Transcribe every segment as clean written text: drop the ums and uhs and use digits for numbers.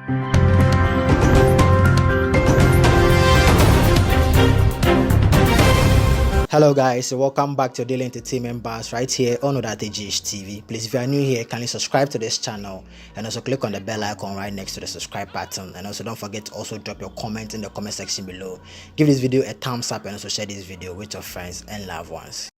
Hello guys, welcome back to Daily Entertainment Bars right here on ODATGH TV. Please, if you are new here, kindly subscribe to this channel and also click on the bell icon right next to the subscribe button. And also don't forget to also drop your comment in the comment section below. Give this video a thumbs up and also share this video with your friends and loved ones.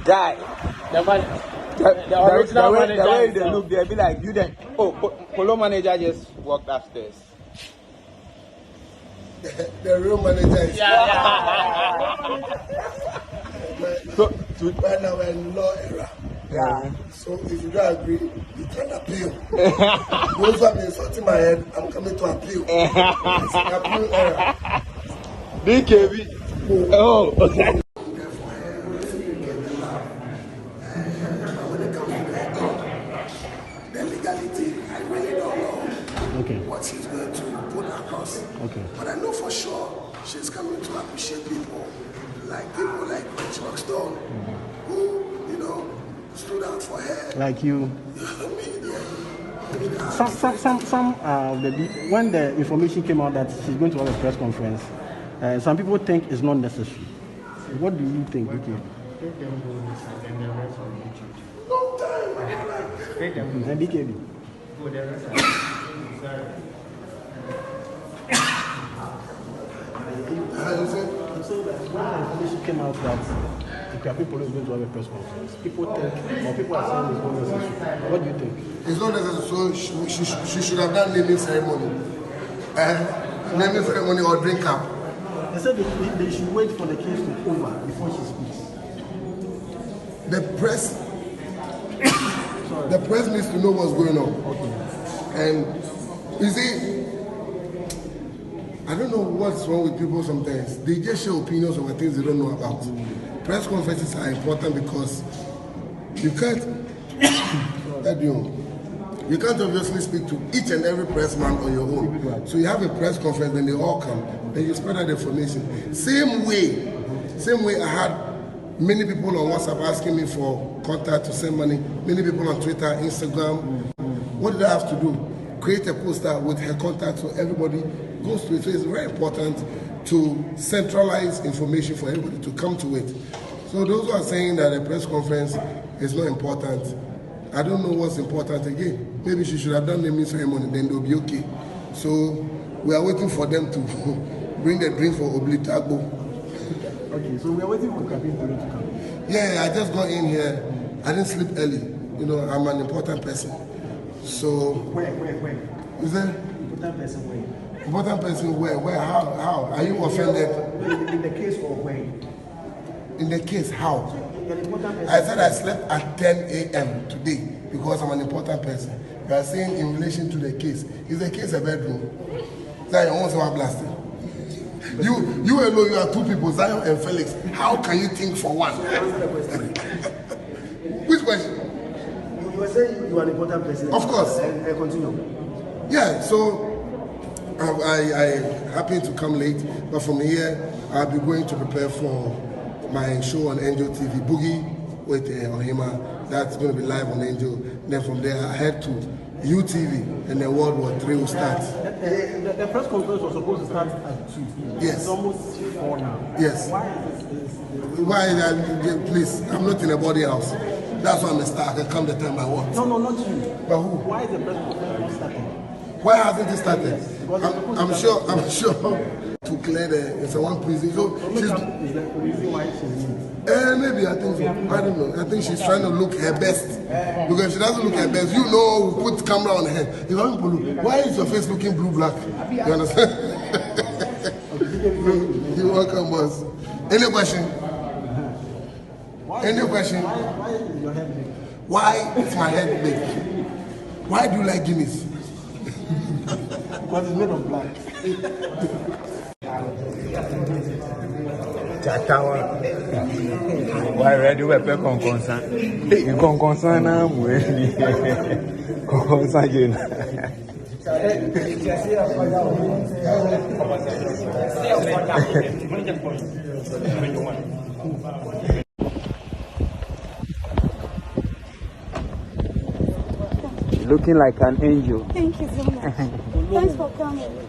Guy. The way they look, they'll be like, you then. Oh, Polo manager just walked upstairs. The real manager is. So, right now we're in law era. Yeah. So if you don't agree, you can appeal. Those who have been insulting my head, I'm coming to appeal. It's an appeal era. DKB. Oh, okay. What she's going to put across. Okay. But I know for sure she's coming to appreciate people like Rich Rockstone, who, stood out for her. Like you. When the information came out that she's going to have a press conference, some people think it's not necessary. What do you think, Vicky? No time. And DKB. So that when the information came out that the people is going to have a press conference, people are saying it's not necessary. What do you think? It's not necessary, so she should have done naming ceremony. Naming ceremony or drink up. They said they should wait for the case to over before she speaks. The press needs to know what's going on. Okay. And you see, I don't know what's wrong with people sometimes. They just share opinions over things they don't know about. Press conferences are important because you can't you can't obviously speak to each and every pressman on your own. So you have a press conference, then they all come, then you spread that information. Same way I had many people on WhatsApp asking me for contact to send money, many people on Twitter, Instagram. What did I have to do? Create a poster with her contact so everybody goes to it. So it's very important to centralize information for everybody to come to it. So those who are saying that a press conference is not important, I don't know what's important again. Maybe she should have done the naming ceremony, then they'll be okay. So we are waiting for them to bring the drink for Oblitagbo. Okay, so we are waiting for Captain to come. Yeah, I just got in here. I didn't sleep early. I'm an important person. So Where? Is that Important person where? important person? Where? How? Are you offended? In the case or where? In the case, how? I I said I slept at 10 a.m. today because I'm an important person. You are saying in relation to the case. Is the case a bedroom? Zion wants to have blasted. You alone, you are two people, Zion and Felix. How can you think for one? Which question? You were saying you are an important person. Of course. And continue. Yeah, so I happened to come late, but from here I'll be going to prepare for my show on Angel TV, Boogie with Ohima. That's going to be live on Angel. Then from there I head to UTV, and then World War III will start. The press conference was supposed to start at 2. Yes. It's almost 4 now. Yes. Why is this? Why? Please, I'm not in a body house. That's why I'm a star. I can come the time I want. No, not you. But who? Why is the press conference not starting? Why hasn't it started? I'm sure to clear it's a one prison. So she's, is the reason why she's leaving. maybe I think so. I don't know. I think she's trying to look her best. Because if she doesn't look her best, we put camera on her. Why is your face looking blue black? You understand? You're welcome, boss. Any question? Any question? Why is your head big? Why is my head big? Why do you like Guinness? Because it's made of black. Chatawa. Why ready we pe konkonsan? Konkonsan na mu ni. Konkonsan je na. Looking like an angel. Thank you so much. Thanks for coming.